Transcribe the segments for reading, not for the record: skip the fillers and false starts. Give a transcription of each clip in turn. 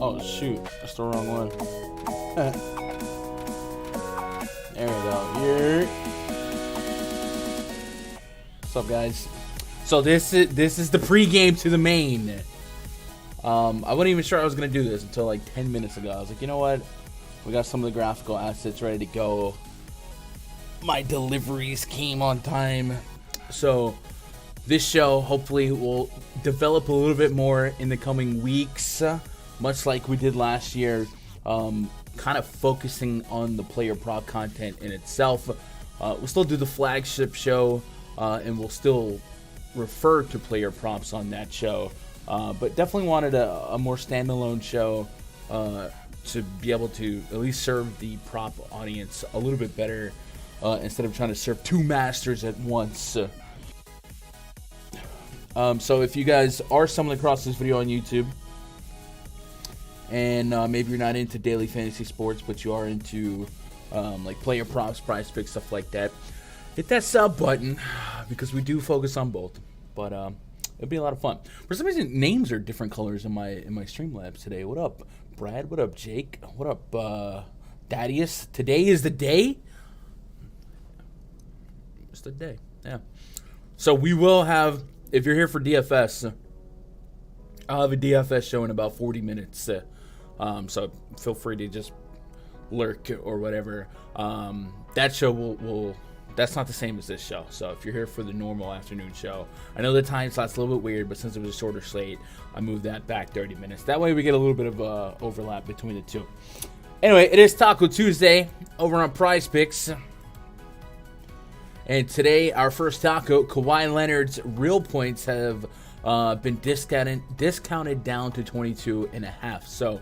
Oh shoot, that's the wrong one. There we go. Here. What's up, guys? So this is the pregame to the main. I wasn't even sure I was gonna do this until like 10 minutes ago. I was like, you know what? We got some of the graphical assets ready to go. My deliveries came on time. So this show hopefully will develop a little bit more in the coming weeks, much like we did last year, kind of focusing on the player prop content in itself. We'll still do the flagship show, and we'll still refer to player props on that show, but definitely wanted a more standalone show to be able to at least serve the prop audience a little bit better, instead of trying to serve two masters at once. So if you guys are stumbling across this video on YouTube, and maybe you're not into daily fantasy sports, but you are into like player props, PrizePicks, stuff like that, hit that sub button, because we do focus on both. But it'll be a lot of fun. For some reason, names are different colors in my Streamlabs today. What up, Brad? What up, Jake? What up, Thaddeus? Today is the day. It's the day. Yeah. So we will have, if you're here for DFS, I'll have a DFS show in about 40 minutes. So feel free to just lurk or whatever. That show will that's not the same as this show. So if you're here for the normal afternoon show, I know the time slot's a little bit weird, but since it was a shorter slate, I moved that back 30 minutes. That way we get a little bit of overlap between the two. Anyway, it is Taco Tuesday over on PrizePicks. And today, our first taco, Kawhi Leonard's real points have been discounted down to 22.5. So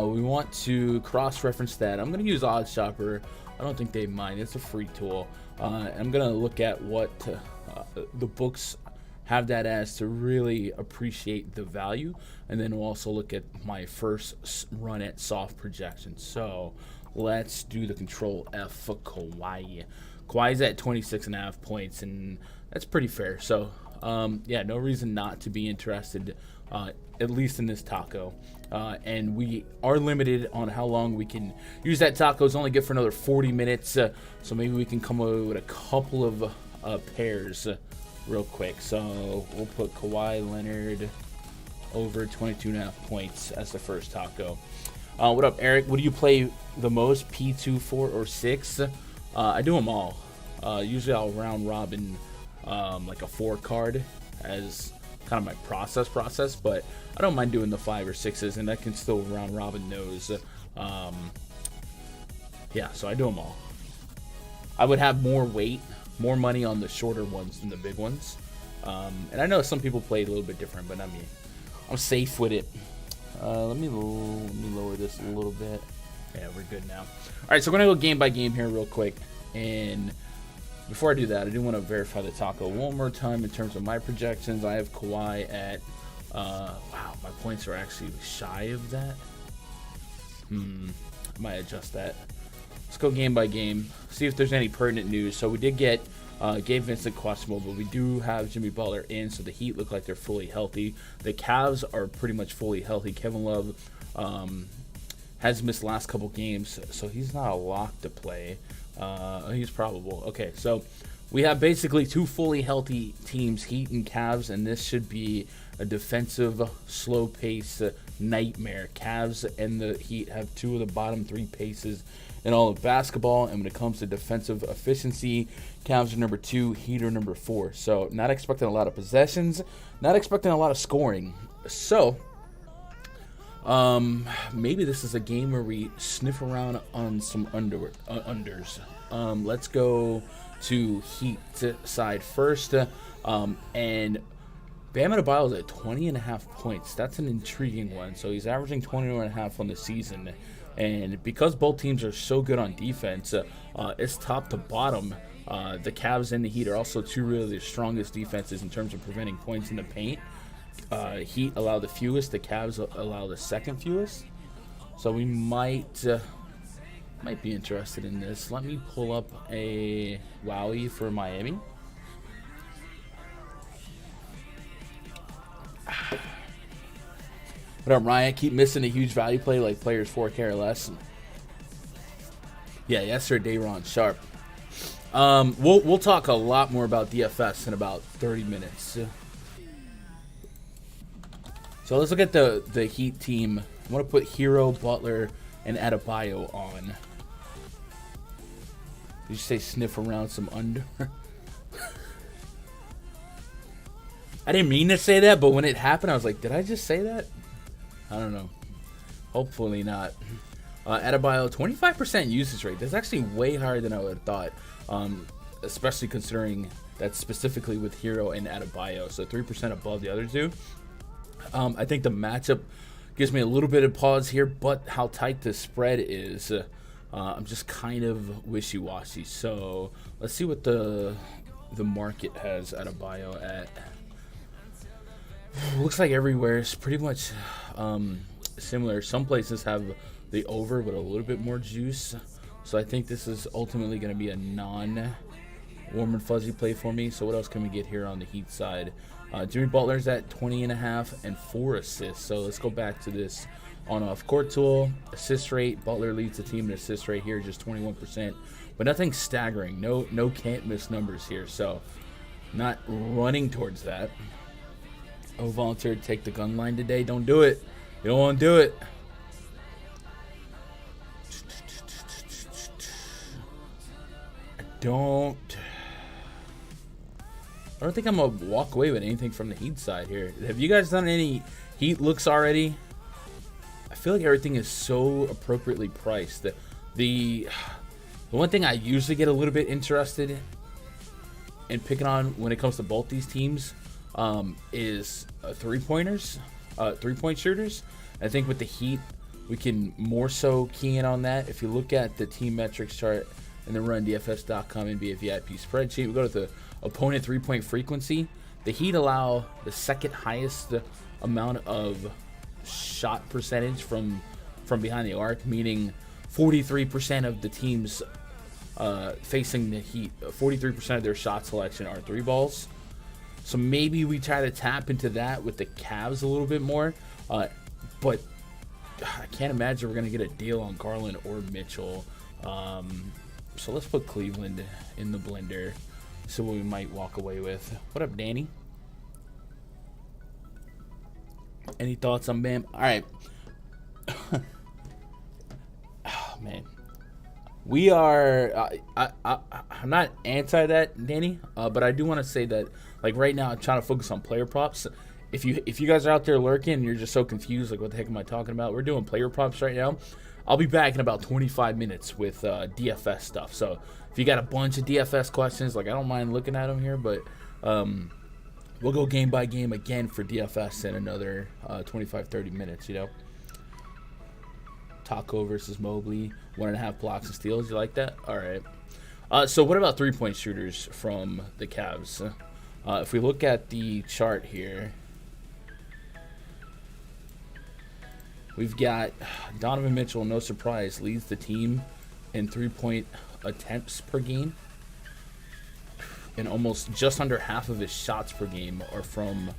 we want to cross-reference that. I'm going to use OddsShopper. I don't think they mind. It's a free tool. I'm going to look at what the books have that as to really appreciate the value. And then we'll also look at my first run at soft projections. So let's do the Control F for Kawhi. Kawhi's at 26.5 points, and that's pretty fair. So, yeah, no reason not to be interested, at least in this taco. And we are limited on how long we can use that taco. It's only good for another 40 minutes, so maybe we can come away with a couple of pairs real quick. So we'll put Kawhi Leonard over 22.5 points as the first taco. What up, Eric? What do you play the most, P2, 4, or 6? I do them all. Usually I'll round robin like a 4 card as kind of my process, but I don't mind doing the 5 or 6s, and I can still round robin those. Yeah, so I do them all. I would have more weight, more money on the shorter ones than the big ones. And I know some people play a little bit different, but I'm safe with it. Let me lower this a little bit. Yeah, we're good now. All right, so we're going to go game by game here real quick. And before I do that, I do want to verify the taco one more time in terms of my projections. I have Kawhi at, wow, my points are actually shy of that. I might adjust that. Let's go game by game, see if there's any pertinent news. So we did get Gabe Vincent questionable, but we do have Jimmy Butler in, so the Heat look like they're fully healthy. The Cavs are pretty much fully healthy. Kevin Love has missed the last couple games, so he's not a lock to play. He's probable. Okay, so we have basically two fully healthy teams, Heat and Cavs, and this should be a defensive, slow-pace nightmare. Cavs and the Heat have two of the bottom 3 paces in all of basketball, and when it comes to defensive efficiency, Cavs are number 2, Heat are number 4. So not expecting a lot of possessions, not expecting a lot of scoring. So maybe this is a game where we sniff around on some unders. Let's go to Heat side first. And Bam Adebayo is at 20.5 points. That's an intriguing one. So he's averaging 21.5 on the season. And because both teams are so good on defense, it's top to bottom. The Cavs and the Heat are also two really the strongest defenses in terms of preventing points in the paint. Heat allow the fewest. The Cavs allow the second fewest. So we might be interested in this. Let me pull up a Wowie for Miami. What up, Ryan? Keep missing a huge value play like players 4K or less. Yeah, yes, sir, Dayron Sharp. We'll talk a lot more about DFS in about 30 minutes. So let's look at the Heat team. I want to put Hero, Butler, and Adebayo on. Did you say sniff around some under? I didn't mean to say that, but when it happened, I was like, did I just say that? I don't know. Hopefully not. Adebayo, 25% usage rate. That's actually way higher than I would have thought, especially considering that's specifically with Hero and Adebayo, so 3% above the other two. I think the matchup gives me a little bit of pause here, but how tight the spread is, I'm just kind of wishy-washy. So let's see what the market has Adebayo at. Looks like everywhere is pretty much similar. Some places have the over with a little bit more juice. So I think this is ultimately going to be a non-warm and fuzzy play for me. So what else can we get here on the Heat side? Jimmy Butler's at 20.5 and 4 assists. So let's go back to this on-off court tool. Assist rate, Butler leads the team in assist rate here, just 21%. But nothing staggering. No can't miss numbers here. So not running towards that. Oh, volunteered to take the gun line today. Don't do it. You don't want to do it. I don't think I'm going to walk away with anything from the Heat side here. Have you guys done any Heat looks already? I feel like everything is so appropriately priced. The one thing I usually get a little bit interested in picking on when it comes to both these teams is three-point shooters. I think with the Heat, we can more so key in on that. If you look at the team metrics chart in the RunDFS.com NBA VIP spreadsheet, we go to the opponent three-point frequency. The Heat allow the second highest amount of shot percentage from behind the arc, meaning 43% of the teams facing the Heat, 43% of their shot selection are three balls. So maybe we try to tap into that with the Cavs a little bit more. But I can't imagine we're going to get a deal on Garland or Mitchell. So let's put Cleveland in the blender. See what we might walk away with. What up, Danny? Any thoughts on Bam? All right. Oh, man. We are, I'm not anti that, Danny, but I do want to say that, like, right now, I'm trying to focus on player props. If you guys are out there lurking and you're just so confused, like, what the heck am I talking about? We're doing player props right now. I'll be back in about 25 minutes with DFS stuff. So if you got a bunch of DFS questions, like, I don't mind looking at them here, but we'll go game by game again for DFS in another 25-30 minutes, you know. Taco versus Mobley, 1.5 blocks and steals. You like that? All right. So what about three-point shooters from the Cavs? If we look at the chart here, we've got Donovan Mitchell, no surprise, leads the team in three-point attempts per game. And almost just under half of his shots per game are from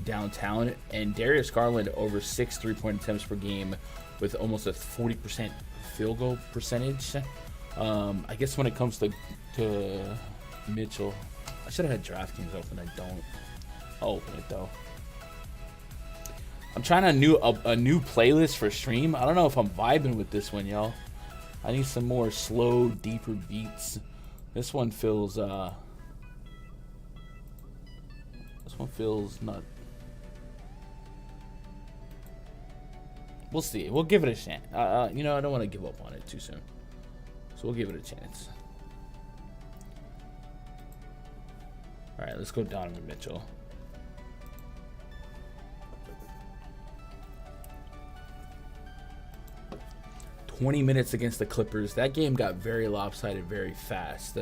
downtown. And Darius Garland over 6 three-point attempts per game with almost a 40% field goal percentage. I guess when it comes to Mitchell, I should have had DraftKings open. I don't. I'll open it though. I'm trying a new playlist for stream. I don't know if I'm vibing with this one, y'all. I need some more slow, deeper beats. This one feels not. We'll see. We'll give it a chance. You know, I don't want to give up on it too soon, so we'll give it a chance. All right, let's go Donovan Mitchell. "20 minutes against the Clippers." That game got very lopsided very fast.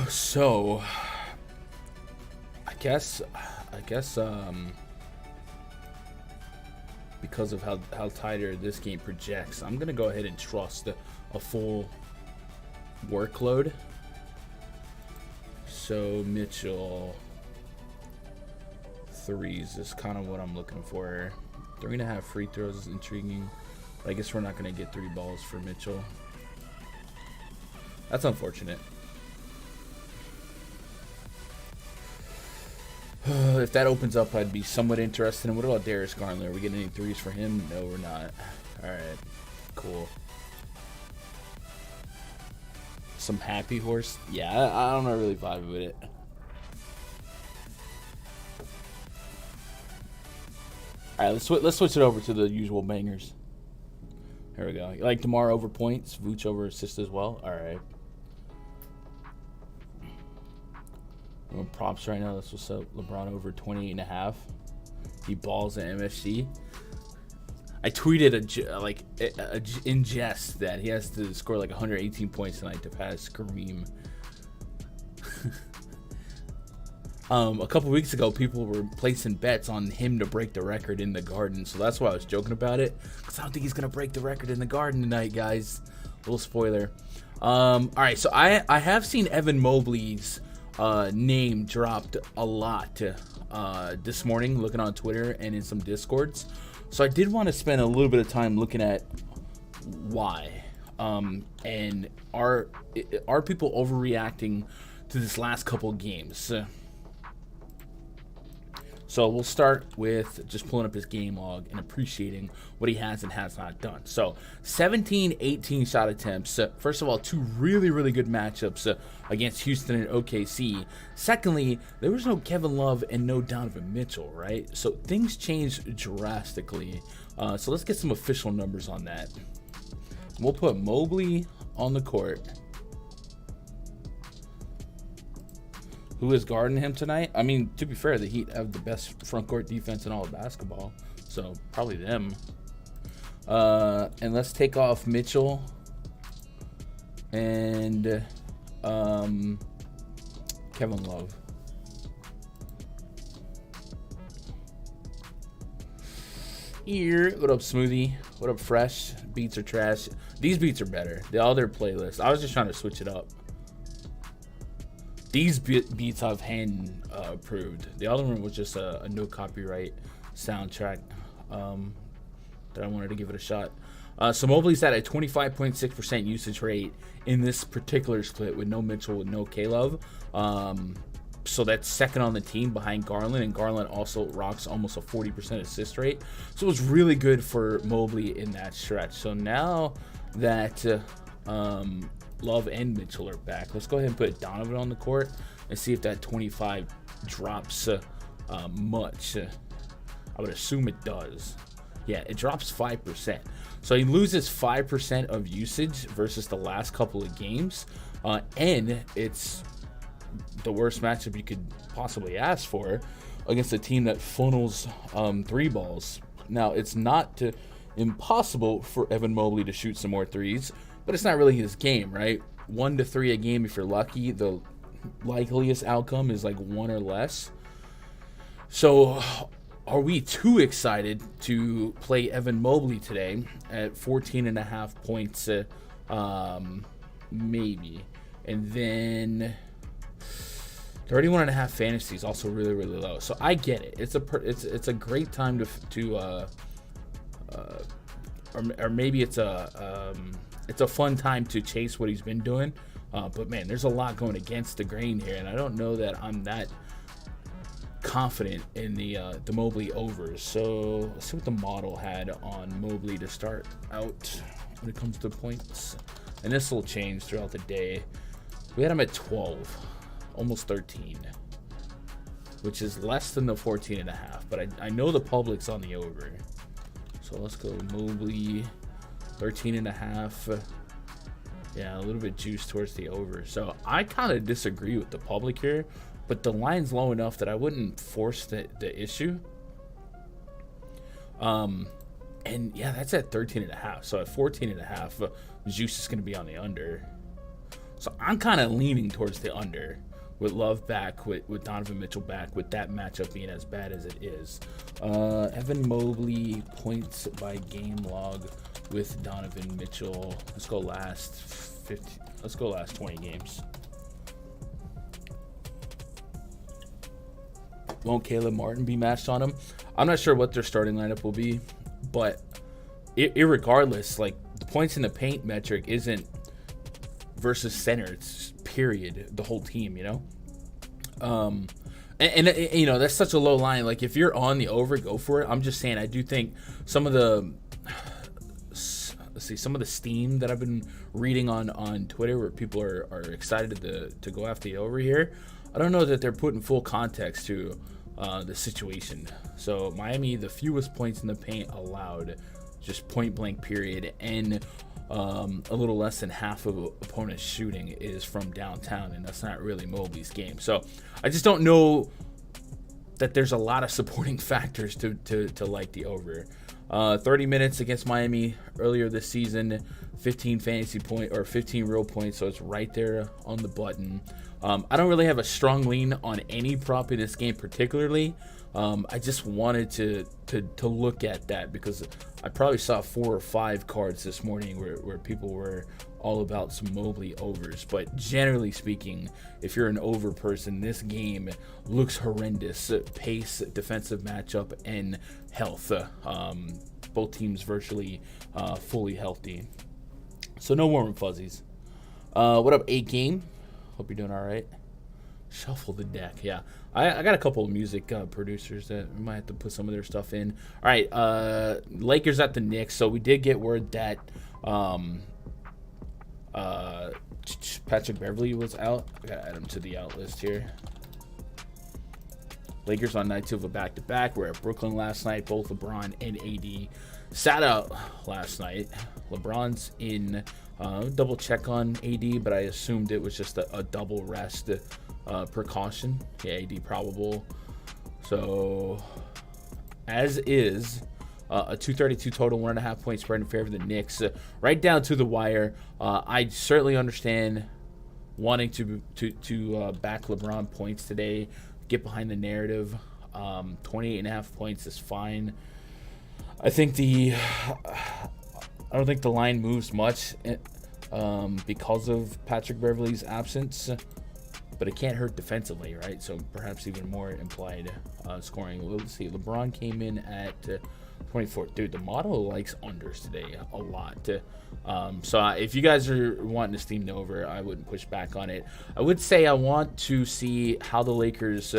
So, I guess, because of how tighter this game projects, I'm gonna go ahead and trust a full workload. So Mitchell, threes is kind of what I'm looking for. 3.5 free throws is intriguing. But I guess we're not going to get 3 balls for Mitchell. That's unfortunate. If that opens up, I'd be somewhat interested. And what about Darius Garland? Are we getting any threes for him? No, we're not. All right, cool. Some happy horse? Yeah, I don't know, really vibe with it. All right, let's switch it over to the usual bangers. Here we go. You like DeMar over points, Vooch over assists as well. All right. Props right now. That's what's up. LeBron over 28.5. He balls at MSC. I tweeted in jest that he has to score like 118 points tonight to pass Kareem. A couple weeks ago, people were placing bets on him to break the record in the Garden, so that's why I was joking about it. Because I don't think he's gonna break the record in the Garden tonight, guys. Little spoiler. All right, so I have seen Evan Mobley's name dropped a lot this morning, looking on Twitter and in some Discords. So I did want to spend a little bit of time looking at why, and are people overreacting to this last couple games? So we'll start with just pulling up his game log and appreciating what he has and has not done. So 17, 18 shot attempts. First of all, 2 really, really good matchups against Houston and OKC. Secondly, there was no Kevin Love and no Donovan Mitchell, right? So things changed drastically. So let's get some official numbers on that. We'll put Mobley on the court. Who is guarding him tonight? I mean, to be fair, the Heat have the best front court defense in all of basketball, so probably them. And let's take off Mitchell and Kevin Love. Here, what up, Smoothie? What up, Fresh? Beats are trash. These beats are better. All their playlists. I was just trying to switch it up. These beats I've hand approved. The other one was just a no copyright soundtrack that I wanted to give it a shot. So Mobley's at a 25.6% usage rate in this particular split with no Mitchell, with no K-Love. So that's second on the team behind Garland, and Garland also rocks almost a 40% assist rate. So it was really good for Mobley in that stretch. So now that Love and Mitchell are back, let's go ahead and put Donovan on the court and see if that 25 drops much. I would assume it does. Yeah, it drops 5%. So he loses 5% of usage versus the last couple of games. And it's the worst matchup you could possibly ask for against a team that funnels 3 balls. Now, it's not impossible for Evan Mobley to shoot some more threes, but it's not really his game, right? 1 to 3 a game if you're lucky. The likeliest outcome is like 1 or less. So are we too excited to play Evan Mobley today at 14.5 points? Maybe. And then 31.5 fantasy is also really, really low. So I get it. It's a great time or maybe it's a fun time to chase what he's been doing. But man, there's a lot going against the grain here, and I don't know that I'm that confident in the Mobley overs. So let's see what the model had on Mobley to start out when it comes to points. And this will change throughout the day. We had him at 12, almost 13, which is less than the 14.5. But I know the public's on the over. So let's go Mobley, 13.5. Yeah, a little bit juice towards the over. So I kind of disagree with the public here, but the line's low enough that I wouldn't force the issue. And yeah, that's at 13.5. So at 14.5, juice is going to be on the under. So I'm kind of leaning towards the under with Love back, with Donovan Mitchell back, with that matchup being as bad as it is. Evan Mobley points by game log with Donovan Mitchell. Let's go last 20 games. Won't Caleb Martin be matched on him? I'm not sure what their starting lineup will be, but irregardless, like the points in the paint metric isn't versus center. It's period the whole team, you know. And you know, that's such a low line. Like if you're on the over, go for it. I'm just saying, I do think some of the steam that I've been reading on Twitter, where people are excited to go after the over here, I don't know that they're putting full context to the situation. So Miami, the fewest points in the paint allowed, just point blank period, and a little less than half of opponents shooting is from downtown, and that's not really Mobley's game. So I just don't know that there's a lot of supporting factors to like the over. 30 minutes against Miami earlier this season, 15 real points, so it's right there on the button. I don't really have a strong lean on any prop in this game particularly. I just wanted to look at that because I probably saw 4 or 5 cards this morning where people were all about some Mobley overs. But generally speaking, if you're an over person, this game looks horrendous. Pace, defensive matchup, and health. Both teams virtually fully healthy. So no warm and fuzzies. What up, 8 game? Hope you're doing all right. Shuffle the deck. Yeah, I got a couple of music producers that we might have to put some of their stuff in. All right, Lakers at the Knicks. So we did get word that Patrick Beverley was out. I gotta add him to the out list here. Lakers on night 2 of a back-to-back. We're at Brooklyn last night. Both LeBron and AD sat out last night. LeBron's in. Double check on AD, but I assumed it was just a double rest precaution. Yeah, AD probable. So, as is, a 232 total, 1.5 point spread in favor of the Knicks. Right down to the wire. I certainly understand wanting to back LeBron points today. Get behind the narrative. 28.5 points is fine. I don't think the line moves much because of Patrick Beverley's absence, but it can't hurt defensively, right? So perhaps even more implied scoring. Let's see. LeBron came in at 24. Dude, the model likes unders today a lot. So if you guys are wanting to steam the over, I wouldn't push back on it. I would say I want to see how the Lakers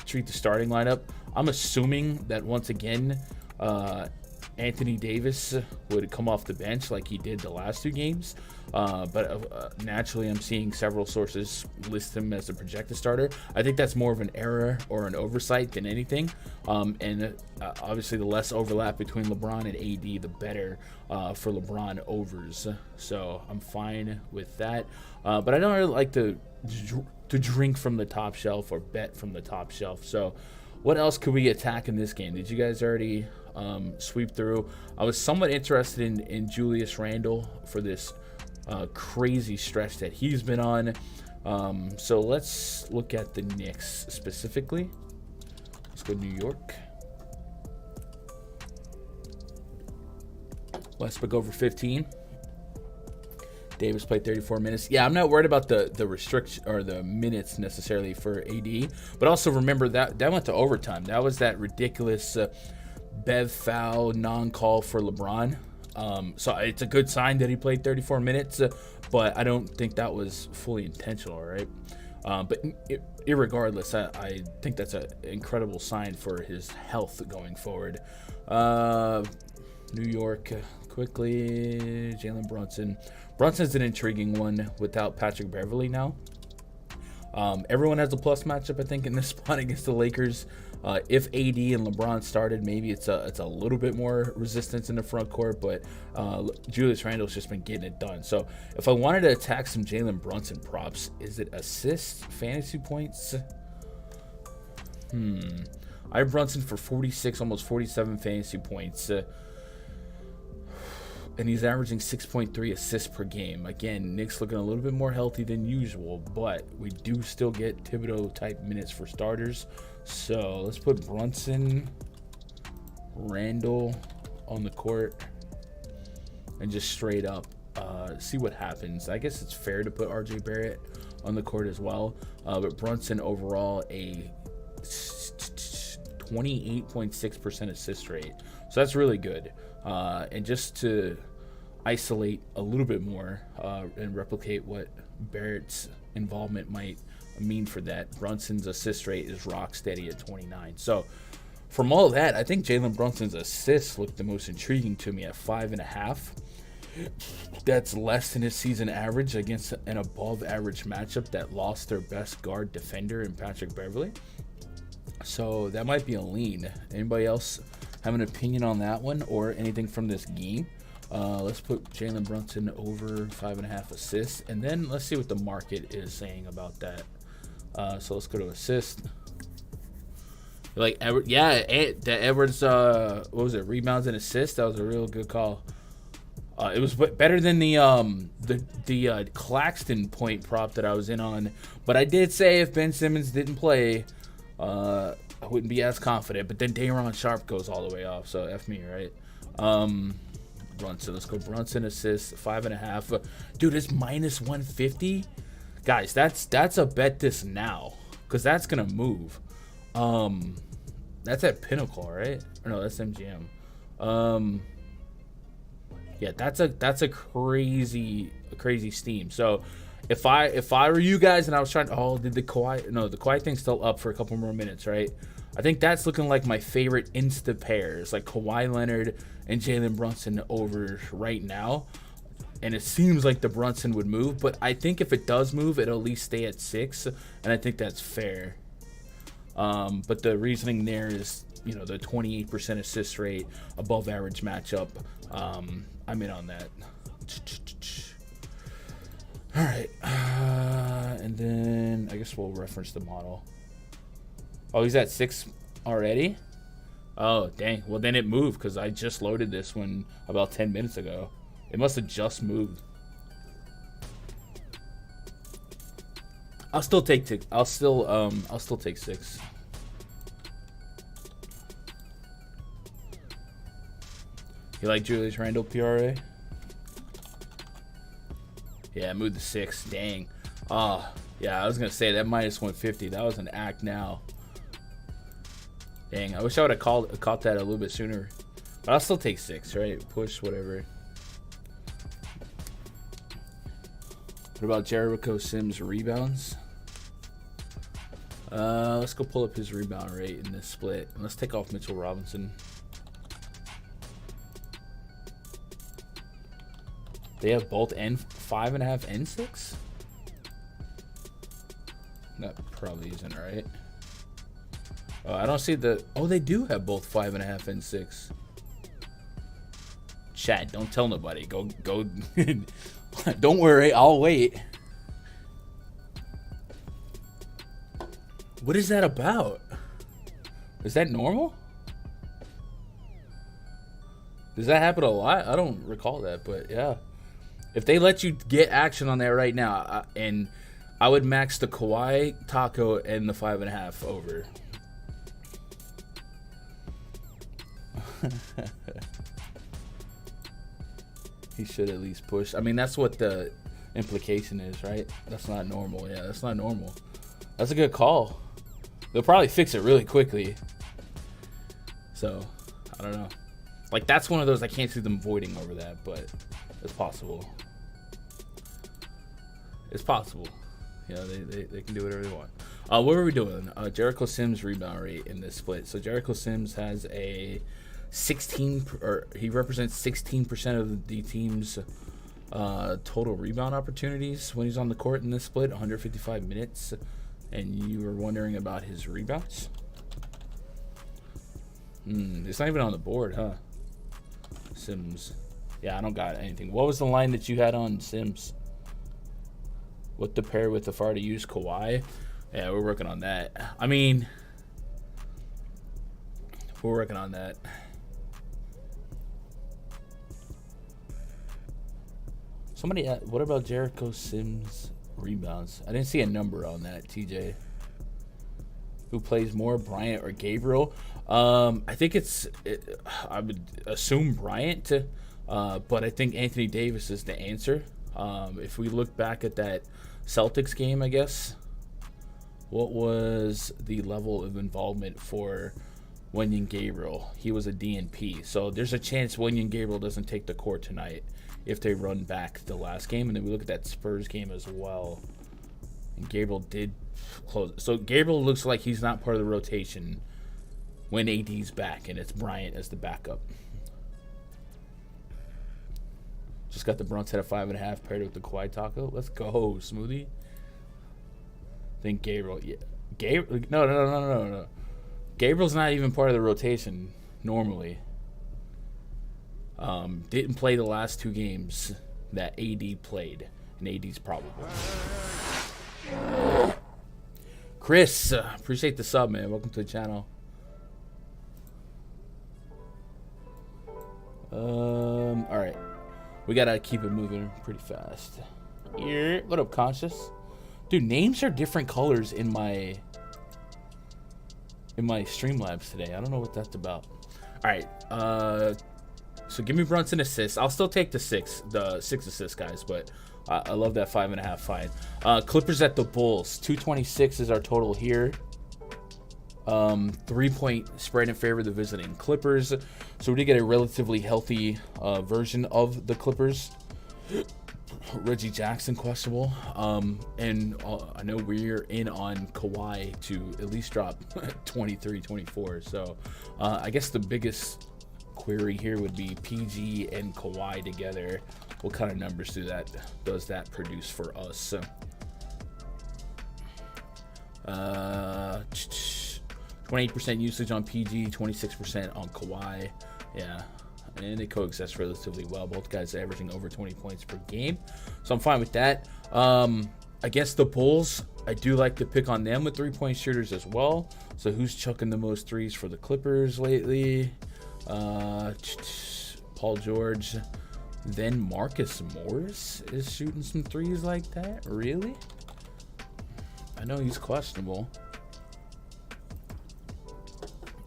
treat the starting lineup. I'm assuming that once again, Anthony Davis would come off the bench like he did the last 2 games. But naturally, I'm seeing several sources list him as a projected starter. I think that's more of an error or an oversight than anything. And obviously, the less overlap between LeBron and AD, the better for LeBron overs. So I'm fine with that. But I don't really like to drink from the top shelf or bet from the top shelf. So what else could we attack in this game? Did you guys already sweep through? I was somewhat interested in Julius Randle for this crazy stretch that he's been on. So let's look at the Knicks specifically. Let's go New York. Westbrook over 15. Davis played 34 minutes. Yeah, I'm not worried about the restriction or the minutes necessarily for AD, but also remember that went to overtime. That was that ridiculous Bev foul non-call for LeBron. So it's a good sign that he played 34 minutes, but I don't think that was fully intentional, right? But irregardless, I think that's an incredible sign for his health going forward. New York, quickly, Jalen Brunson. Brunson's an intriguing one without Patrick Beverley now. Everyone has a plus matchup, I think, in this spot against the Lakers. If AD and LeBron started, maybe it's a little bit more resistance in the front court, but Julius Randle's just been getting it done. So if I wanted to attack some Jalen Brunson props, is it assists, fantasy points? I have Brunson for 46, almost 47 fantasy points. And he's averaging 6.3 assists per game. Again, Knicks looking a little bit more healthy than usual, but we do still get Thibodeau-type minutes for starters. So let's put Brunson, Randle on the court, and just straight up see what happens. I guess it's fair to put RJ Barrett on the court as well. But Brunson overall a 28.6% assist rate. So that's really good. And just to isolate a little bit more and replicate what Barrett's involvement might mean for that, Brunson's assist rate is rock steady at 29. So from all of that, I think Jalen Brunson's assists look the most intriguing to me at 5.5. That's less than his season average against an above average matchup that lost their best guard defender in Patrick Beverley. So that might be a lean. Anybody else have an opinion on that one or anything from this game? Let's put Jalen Brunson over 5.5 assists, and then let's see what the market is saying about that. So let's go to assist. Like, yeah, that Edwards, what was it, rebounds and assists? That was a real good call. It was better than the Claxton point prop that I was in on, but I did say if Ben Simmons didn't play, I wouldn't be as confident. But then Day'Ron Sharpe goes all the way off, so F me, right? Brunson, let's go Brunson assists 5.5. Dude, it's minus 150. Guys, that's a bet this now, because that's gonna move. That's at Pinnacle, right? Or no, that's MGM. Yeah, that's a crazy steam. So if I were you guys and I was trying, did the Kawhi thing's still up for a couple more minutes, right? I think that's looking like my favorite insta pairs, like Kawhi Leonard and Jalen Brunson over right now. And it seems like the Brunson would move, but I think if it does move, it'll at least stay at 6, and I think that's fair. But the reasoning there is, the 28% assist rate, above average matchup. I'm in on that. All right. And then I guess we'll reference the model. Oh, he's at 6 already? Oh, dang. Well, then it moved because I just loaded this one about 10 minutes ago. It must have just moved. I'll still take 6. I'll still take 6. You like Julius Randle PRA? Yeah, I moved to 6. Dang. Yeah, I was gonna say that minus 150. That was an act now. Dang, I wish I would have caught that a little bit sooner. But I'll still take 6, right? Push, whatever. What about Jericho Sims rebounds? Let's go pull up his rebound rate in this split. And let's take off Mitchell Robinson. They have both 5.5 and 6? That probably isn't right. I don't see the... Oh, they do have both 5.5 and 6. Chat, don't tell nobody. Go. Don't worry, I'll wait. What is that about? Is that normal? Does that happen a lot? I don't recall that, but yeah. If they let you get action on that right now, and I would max the Kawhi, Taco, and the 5.5 over. He should at least push. I mean, that's what the implication is, right? That's not normal. Yeah, that's not normal. That's a good call. They'll probably fix it really quickly. So, I don't know. Like, that's one of those I can't see them voiding over that, but it's possible. It's possible. They can do whatever they want. What are we doing? Jericho Sims rebound rate in this split. So Jericho Sims has a 16, or he represents 16% of the team's total rebound opportunities when he's on the court in this split, 155 minutes. And you were wondering about his rebounds? It's not even on the board, huh? Sims. Yeah, I don't got anything. What was the line that you had on Sims? What to pair with if I were to use Kawhi? Yeah, we're working on that. I mean, we're working on that. Somebody, what about Jericho Sims rebounds? I didn't see a number on that, TJ. Who plays more, Bryant or Gabriel? I think I would assume Bryant, but I think Anthony Davis is the answer. If we look back at that Celtics game, I guess. What was the level of involvement for Wenyen Gabriel? He was a DNP. So there's a chance Wenyen Gabriel doesn't take the court tonight if they run back the last game. And then we look at that Spurs game as well. And Gabriel did close. So Gabriel looks like he's not part of the rotation when AD's back, and it's Bryant as the backup. Just got the Brunts at a 5.5 paired with the Kawhi Taco. Let's go, Smoothie. I think Gabriel, yeah. No. Gabriel's not even part of the rotation normally. Didn't play the last 2 games that AD played, and AD's probable. Chris, appreciate the sub, man. Welcome to the channel. All right. We gotta keep it moving pretty fast. Yeah. What up, Conscious? Dude, names are different colors in my Streamlabs today. I don't know what that's about. All right. So give me Brunson assists. I'll still take the 6 assists, guys, but I love that 5.5 fine. Clippers at the Bulls. 226 is our total here. 3-point spread in favor of the visiting Clippers. So we did get a relatively healthy version of the Clippers. Reggie Jackson questionable. And I know we're in on Kawhi to at least drop 23, 24. So I guess the biggest query here would be PG and Kawhi together. What kind of numbers does that produce for us? 28% usage on PG, 26% on Kawhi. Yeah, and they coexist relatively well. Both guys averaging over 20 points per game, so I'm fine with that. I guess the Bulls, I do like to pick on them with 3-point shooters as well. So who's chucking the most threes for the Clippers lately? Paul George. Then Marcus Morris is shooting some threes like that? Really? I know he's questionable.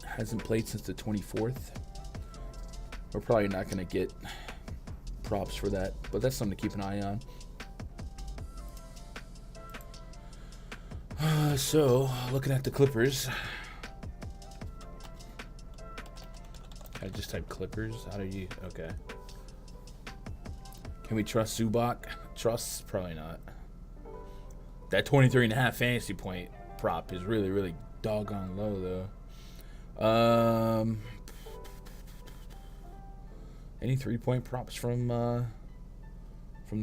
Hasn't played since the 24th. We're probably not going to get props for that, but that's something to keep an eye on. So, looking at the Clippers. I just type Clippers. How do you... Okay. Can we trust Zubac? Trust? Probably not. That 23.5 fantasy point prop is really, really doggone low, though. Any 3-point props from the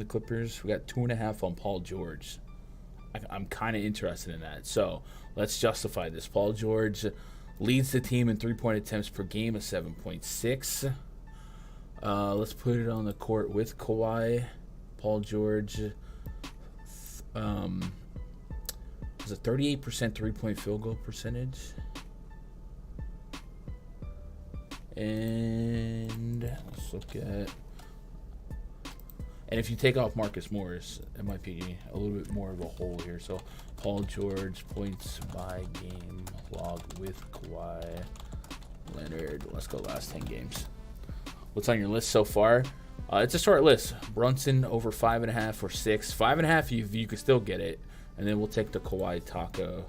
Clippers? We got 2.5 on Paul George. I'm kind of interested in that. So let's justify this. Paul George leads the team in 3-point attempts per game of 7.6. Let's put it on the court with Kawhi. Paul George is a 38% 3-point field goal percentage. And let's look at... And if you take off Marcus Morris, it might be a little bit more of a hole here. So Paul George, points by game log with Kawhi Leonard. Let's go last 10 games. What's on your list so far? It's a short list. Brunson over 5.5 or 6. 5.5, you could still get it. And then we'll take the Kawhi Taco.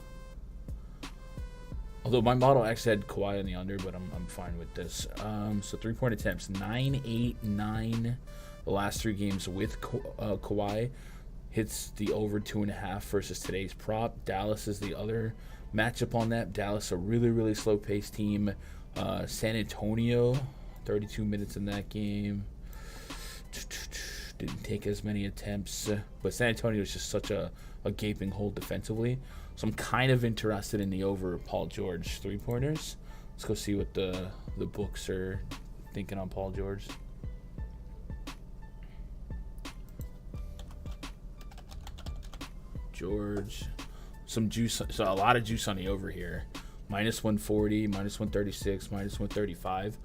Although my model actually had Kawhi on the under, but I'm fine with this. So 3-point attempts, 9, 8, 9. The last 3 games with Kawhi hits the over 2.5 versus today's prop. Dallas is the other matchup on that. Dallas, a really, really slow-paced team. San Antonio, 32 minutes in that game. Didn't take as many attempts, but San Antonio is just such a gaping hole defensively. So I'm kind of interested in the over Paul George 3-pointers. Let's go see what the books are thinking on Paul George. George, some juice, so a lot of juice on the over here. Minus 140, minus 136, minus 135.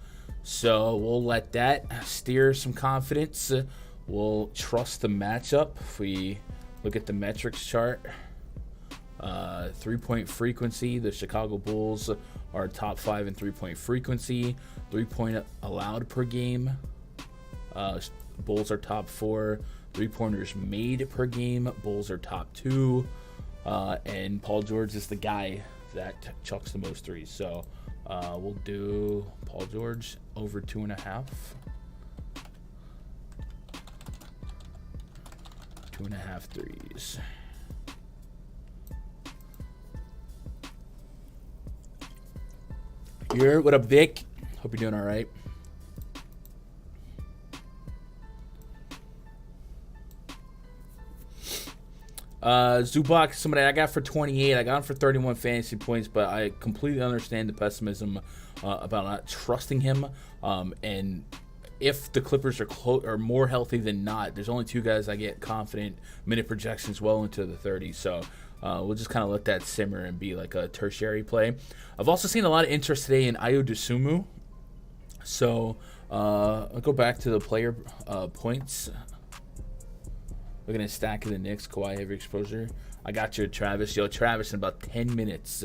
So we'll let that steer some confidence. We'll trust the matchup. If we look at the metrics chart, 3-point frequency, the Chicago Bulls are top 5 in 3-point frequency. 3-point allowed per game, Bulls are top 4. 3-pointers made per game. Bulls are top 2. And Paul George is the guy that chucks the most threes. So we'll do Paul George over 2.5. 2.5 threes. Here, what up, Vic? Hope you're doing all right. Zubac, somebody I got for 28. I got him for 31 fantasy points, but I completely understand the pessimism about not trusting him. And if the Clippers are more healthy than not, there's only 2 guys I get confident minute projections well into the 30s. So we'll just kind of let that simmer and be like a tertiary play. I've also seen a lot of interest today in Ayo Dosunmu. So I'll go back to the player points. Looking at stack of the Knicks, Kawhi heavy exposure. I got you, Travis. Yo, Travis, in about 10 minutes,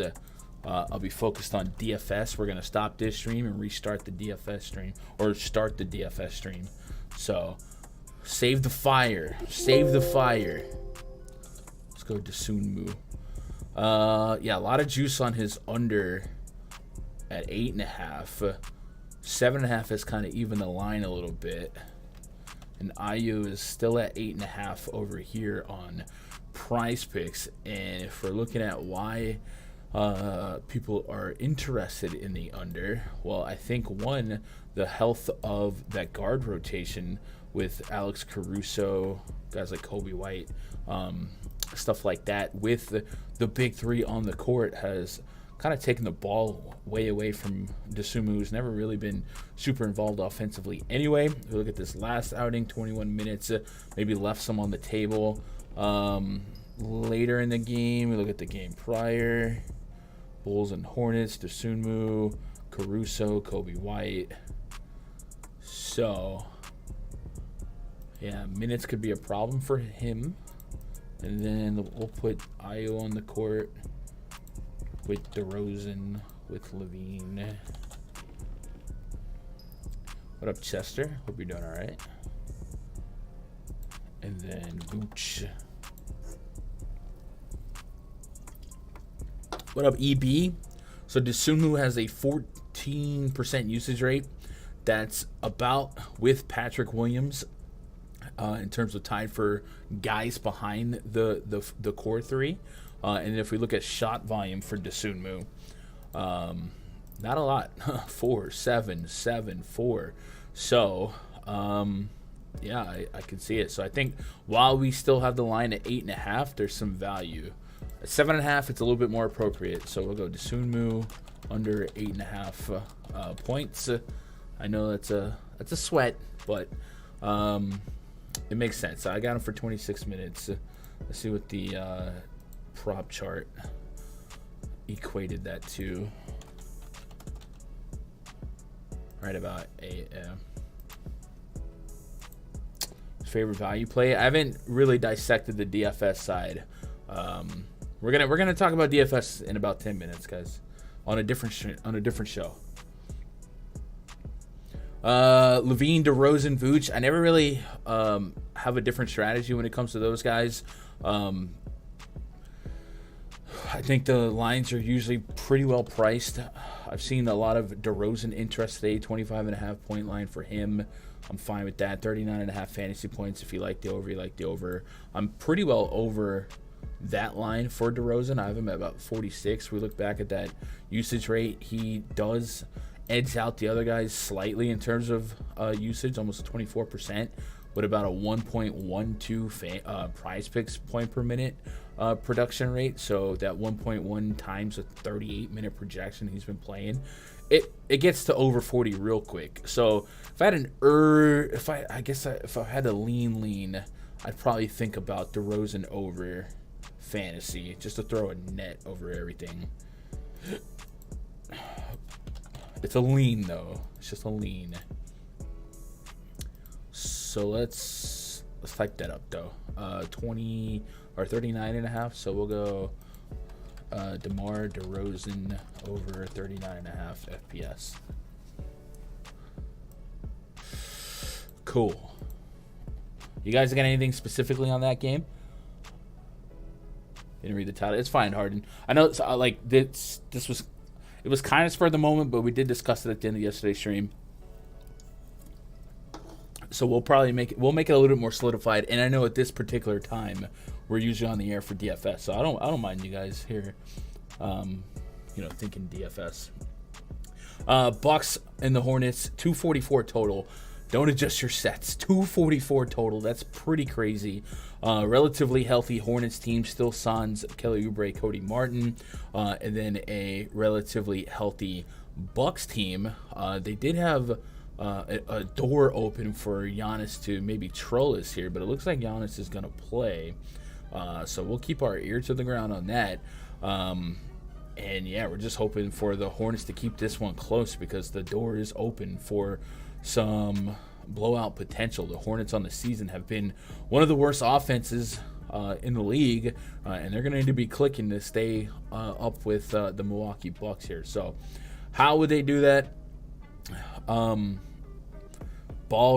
I'll be focused on DFS. We're going to stop this stream and restart the DFS stream. Or start the DFS stream. So, save the fire. Save the fire. Let's go Dosunmu. Yeah, a lot of juice on his under at 8.5. 7.5 is kind of even the line a little bit. And IU is still at 8.5 over here on PrizePicks. And if we're looking at why people are interested in the under, well, I think one, the health of that guard rotation with Alex Caruso, guys like Kobe White, stuff like that, with the big 3 on the court has kind of taken the ball way away from Dosunmu, who's never really been super involved offensively anyway. We look at this last outing, 21 minutes, maybe left some on the table. Later in the game, we look at the game prior. Bulls and Hornets, Dosunmu, Caruso, Kobe White. So, yeah, minutes could be a problem for him. And then we'll put Ayo on the court with DeRozan, with Levine. What up, Chester? Hope you're doing all right. And then Vooch. What up, EB? So Dosunmu has a 14% usage rate. That's about with Patrick Williams in terms of tied for guys behind the core 3. And if we look at shot volume for Dosunmu, not a lot. 4, 7, 7, 4. So, yeah, I can see it. So I think while we still have the line at 8.5, there's some value. At 7.5, it's a little bit more appropriate. So we'll go Dosunmu under 8.5 points. I know that's a sweat, but it makes sense. I got him for 26 minutes. Let's see what the prop chart equated that to. Right about favorite value play. I haven't really dissected the DFS side. We're gonna talk about DFS in about 10 minutes, guys, on a different show. Levine, DeRozan, Vooch. I never really have a different strategy when it comes to those guys. I think the lines are usually pretty well priced. I've seen a lot of DeRozan interest today, 25.5 point line for him. I'm fine with that. 39.5 fantasy points. If you like the over, you like the over. I'm pretty well over that line for DeRozan. I have him at about 46. We look back at that usage rate. He does edge out the other guys slightly in terms of usage, almost 24%, with about a 1.12 PrizePicks point per minute production rate. So that 1.1 times a 38-minute projection he's been playing, it gets to over 40 real quick. So if I had if I had to lean, I'd probably think about DeRozan over fantasy, just to throw a net over everything. It's a lean though. It's just a lean. So let's type that up though. 20 or 39.5. So we'll go DeMar DeRozan over 39.5 FPS. You guys got anything specifically on that game? Didn't read the title. It's fine, Harden. I know it's, like this was, it was kind of spur of the moment, but we did discuss it at the end of yesterday's stream. So we'll probably make it a little bit more solidified. And I know at this particular time, we're usually on the air for DFS, so I don't mind you guys here, thinking DFS. Bucks and the Hornets, 244 total. Don't adjust your sets. 244 total. That's pretty crazy. Relatively healthy Hornets team. Still sans Kelly Oubre, Cody Martin. And then a relatively healthy Bucks team. They did have a door open for Giannis to maybe troll us here, but it looks like Giannis is going to play. So we'll keep our ear to the ground on that. And yeah, we're just hoping for the Hornets to keep this one close because the door is open for some blowout potential. The Hornets on the season have been one of the worst offenses in the league, and they're going to need to be clicking to stay up with the Milwaukee Bucks here. So how would they do that? Ball,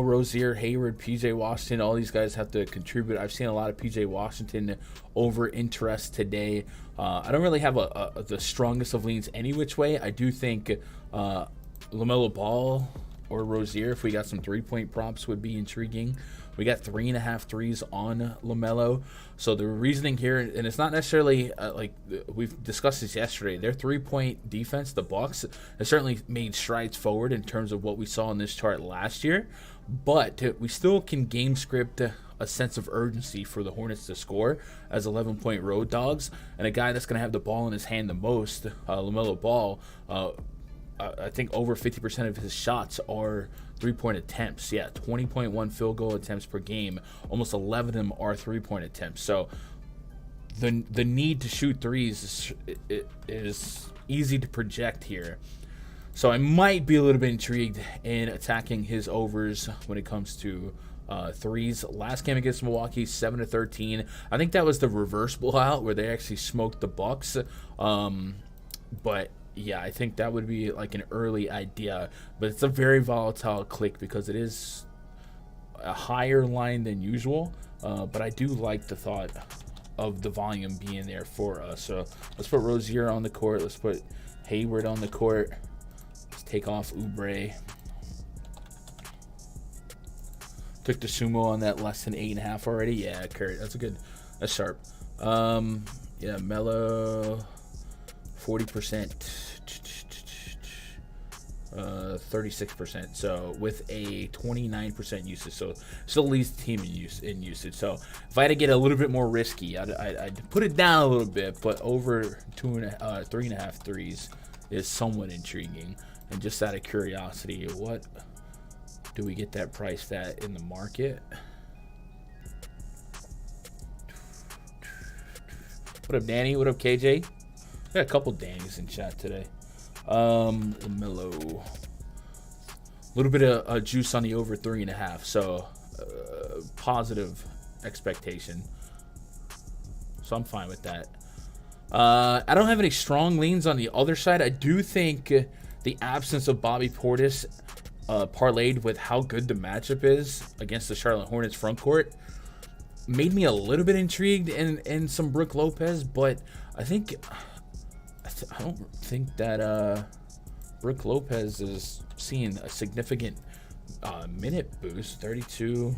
Rozier, Hayward, PJ Washington, all these guys have to contribute. I've seen a lot of PJ Washington over interest today. I don't really have the strongest of leans any which way. I do think LaMelo Ball or Rozier, if we got some three-point props, would be intriguing. We got 3.5 threes on LaMelo. So the reasoning here, and it's not necessarily like we've discussed this yesterday, their three-point defense, the Bucks, has certainly made strides forward in terms of what we saw in this chart last year. But we still can game script a sense of urgency for the Hornets to score as 11-point road dogs. And a guy that's going to have the ball in his hand the most, LaMelo Ball, I think over 50% of his shots are three-point attempts. Yeah, 20.1 field goal attempts per game. Almost 11 of them are three-point attempts. So the need to shoot threes is easy to project here. So I might be a little bit intrigued in attacking his overs when it comes to threes. Last game against Milwaukee, 7-13. I think that was the reverse blowout where they actually smoked the Bucks. But yeah, I think that would be like an early idea, but it's a very volatile click because it is a higher line than usual. But I do like the thought of the volume being there for us. So let's put Rozier on the court. Let's put Hayward on the court. Let's take off Oubre. Took the sumo on that less than 8.5 already. Yeah, Kurt, that's sharp. Yeah, Melo. 40%, 36%. So with a 29% usage, so still leads the team in usage. So if I had to get a little bit more risky, I'd put it down a little bit, but over 3.5 threes is somewhat intriguing. And just out of curiosity, what do we get that priced at in the market? What up, Danny? What up, KJ? Got a couple Dannies in chat today. LaMelo. A little bit of juice on the over 3.5. So positive expectation. So I'm fine with that. I don't have any strong leans on the other side. I do think the absence of Bobby Portis parlayed with how good the matchup is against the Charlotte Hornets front court made me a little bit intrigued in some Brook Lopez, but I don't think that Brook Lopez is seeing a significant minute boost. 32,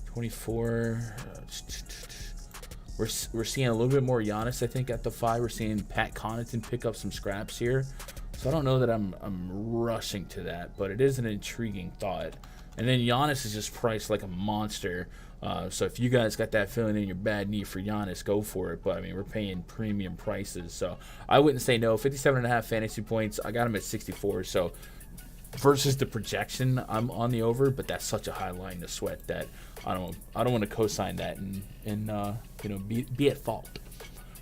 24. We're seeing a little bit more Giannis, I think, at the 5. We're seeing Pat Connaughton pick up some scraps here. So I don't know that I'm rushing to that, but it is an intriguing thought. And then Giannis is just priced like a monster. So if you guys got that feeling in your bad knee for Giannis, go for it. But, I mean, we're paying premium prices. So I wouldn't say no. 57.5 fantasy points. I got him at 64. So versus the projection, I'm on the over. But that's such a high line to sweat that I don't want to co-sign that and be at fault.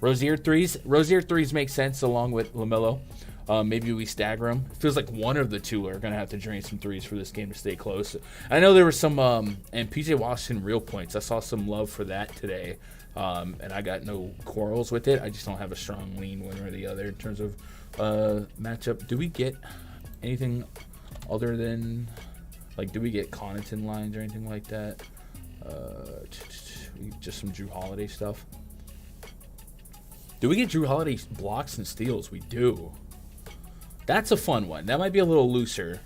Rozier threes make sense along with LaMelo. Maybe we stagger them. It feels like one of the two are going to have to drain some threes for this game to stay close. I know there were some, and PJ Washington real points. I saw some love for that today, and I got no quarrels with it. I just don't have a strong lean one or the other in terms of matchup. Do we get anything other than, like, do we get Connaughton lines or anything like that? Just some Drew Holiday stuff. Do we get Drew Holiday blocks and steals? We do. That's a fun one. That might be a little looser,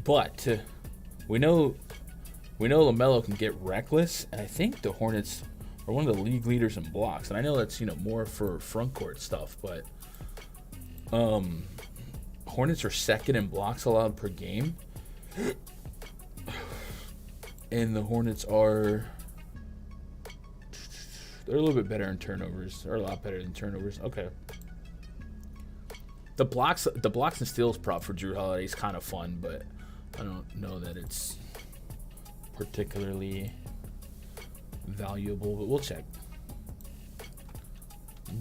but we know LaMelo can get reckless, and I think the Hornets are one of the league leaders in blocks. And I know that's more for front court stuff, but Hornets are second in blocks allowed per game, and the Hornets are they're a little bit better in turnovers. They're a lot better than turnovers. Okay. The blocks and steals prop for Drew Holiday is kind of fun, but I don't know that it's particularly valuable, but we'll check.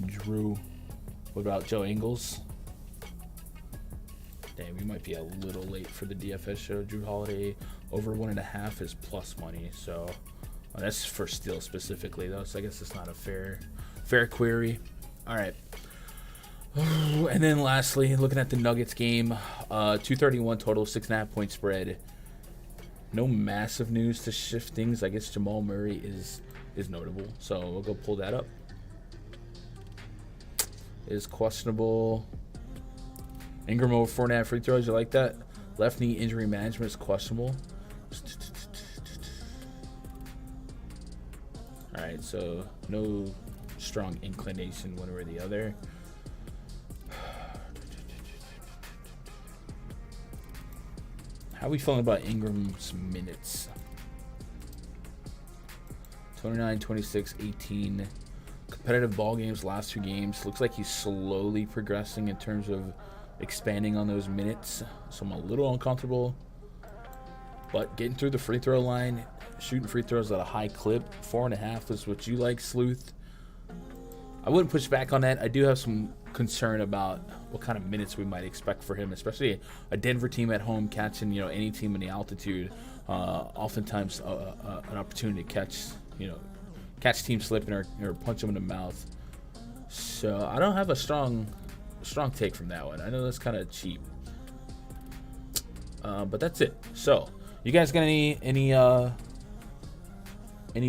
Drew. What about Joe Ingles? Dang, we might be a little late for the DFS show. Drew Holiday over 1.5 is plus money, so that's for steal specifically though. So I guess it's not a fair query. All right. And then lastly, looking at the Nuggets game, 231 total, 6.5 point spread. No massive news to shift things. I guess Jamal Murray is notable, so we'll go pull that up. Is questionable. Ingram over 4.5 free throws. You like that? Left knee injury management is questionable. All right, so no strong inclination one way or the other. How are we feeling about Ingram's minutes? 29, 26, 18. Competitive ball games, last 2 games. Looks like he's slowly progressing in terms of expanding on those minutes. So I'm a little uncomfortable. But getting through the free throw line, shooting free throws at a high clip. 4.5 is what you like, Sleuth. I wouldn't push back on that. I do have some concern about what kind of minutes we might expect for him, especially a Denver team at home catching, any team in the altitude. Oftentimes an opportunity to catch teams slipping or punch them in the mouth. So I don't have a strong take from that one. I know that's kind of cheap, but that's it. So you guys got any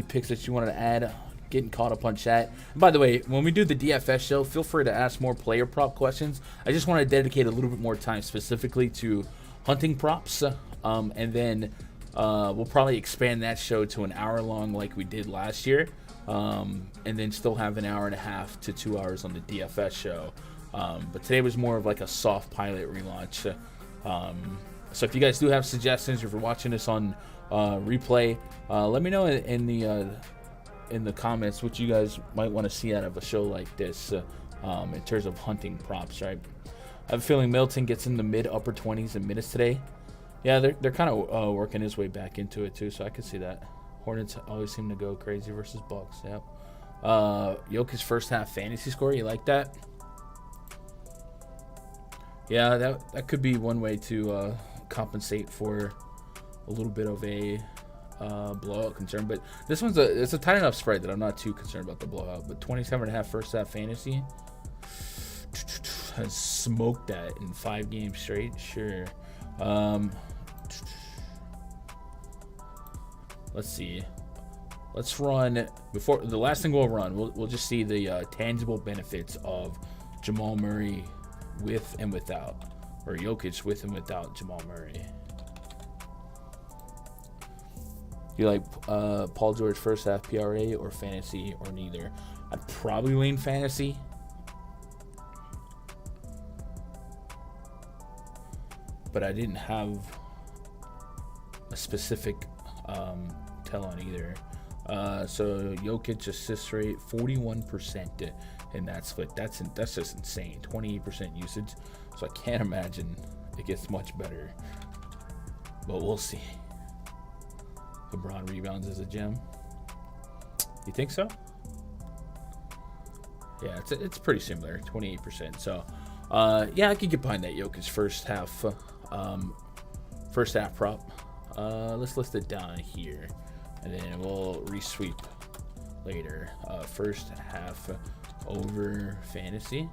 picks that you wanted to add? Getting caught up on chat. And by the way, when we do the DFS show, feel free to ask more player prop questions. I just want to dedicate a little bit more time specifically to hunting props, and then we'll probably expand that show to an hour long like we did last year, and then still have an hour and a half to 2 hours on the DFS show. But today was more of like a soft pilot relaunch. So if you guys do have suggestions, or if you're watching this on replay, let me know in the comments what you guys might want to see out of a show like this, in terms of hunting props, right? I have a feeling Middleton gets in the mid-upper 20s in minutes today. Yeah, they're kind of working his way back into it too, so I can see that. Hornets always seem to go crazy versus Bucks. Yep. Jokic's first half fantasy score. You like that? Yeah, that could be one way to compensate for a little bit of a blowout concern, but this one's it's a tight enough spread that I'm not too concerned about the blowout. But 27.5 first half fantasy has smoked that in 5 games straight. Sure. Let's see. Let's run before the last thing we'll run. We'll just see the tangible benefits of Jamal Murray with and without, or Jokic with and without Jamal Murray. You like Paul George first half PRA or fantasy, or neither? I'd probably lean fantasy. But I didn't have a specific tell on either. So Jokic assist rate 41% in that split. That's just insane. 28% usage. So I can't imagine it gets much better. But we'll see. LeBron rebounds as a gem. You think so? Yeah, it's pretty similar. 28%. So yeah, I could get behind that Jokic first half prop. Let's list it down here, and then we'll resweep later. First half over fantasy.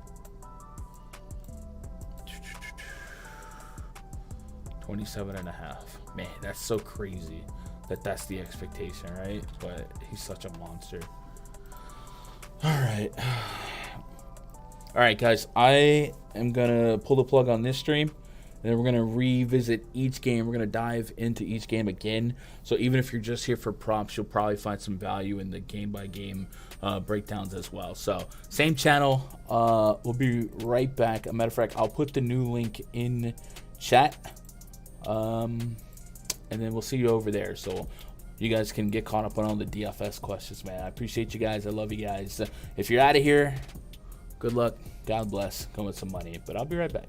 27.5. Man, that's so crazy that's the expectation, right? But he's such a monster. All right, guys. I am gonna pull the plug on this stream, and then we're gonna revisit each game. We're gonna dive into each game again. So even if you're just here for props, you'll probably find some value in the game-by-game breakdowns as well. So same channel. We'll be right back. As a matter of fact, I'll put the new link in chat, and then we'll see you over there. So you guys can get caught up on all the DFS questions, man. I appreciate you guys. I love you guys. If you're out of here, good luck. God bless. Come with some money. But I'll be right back.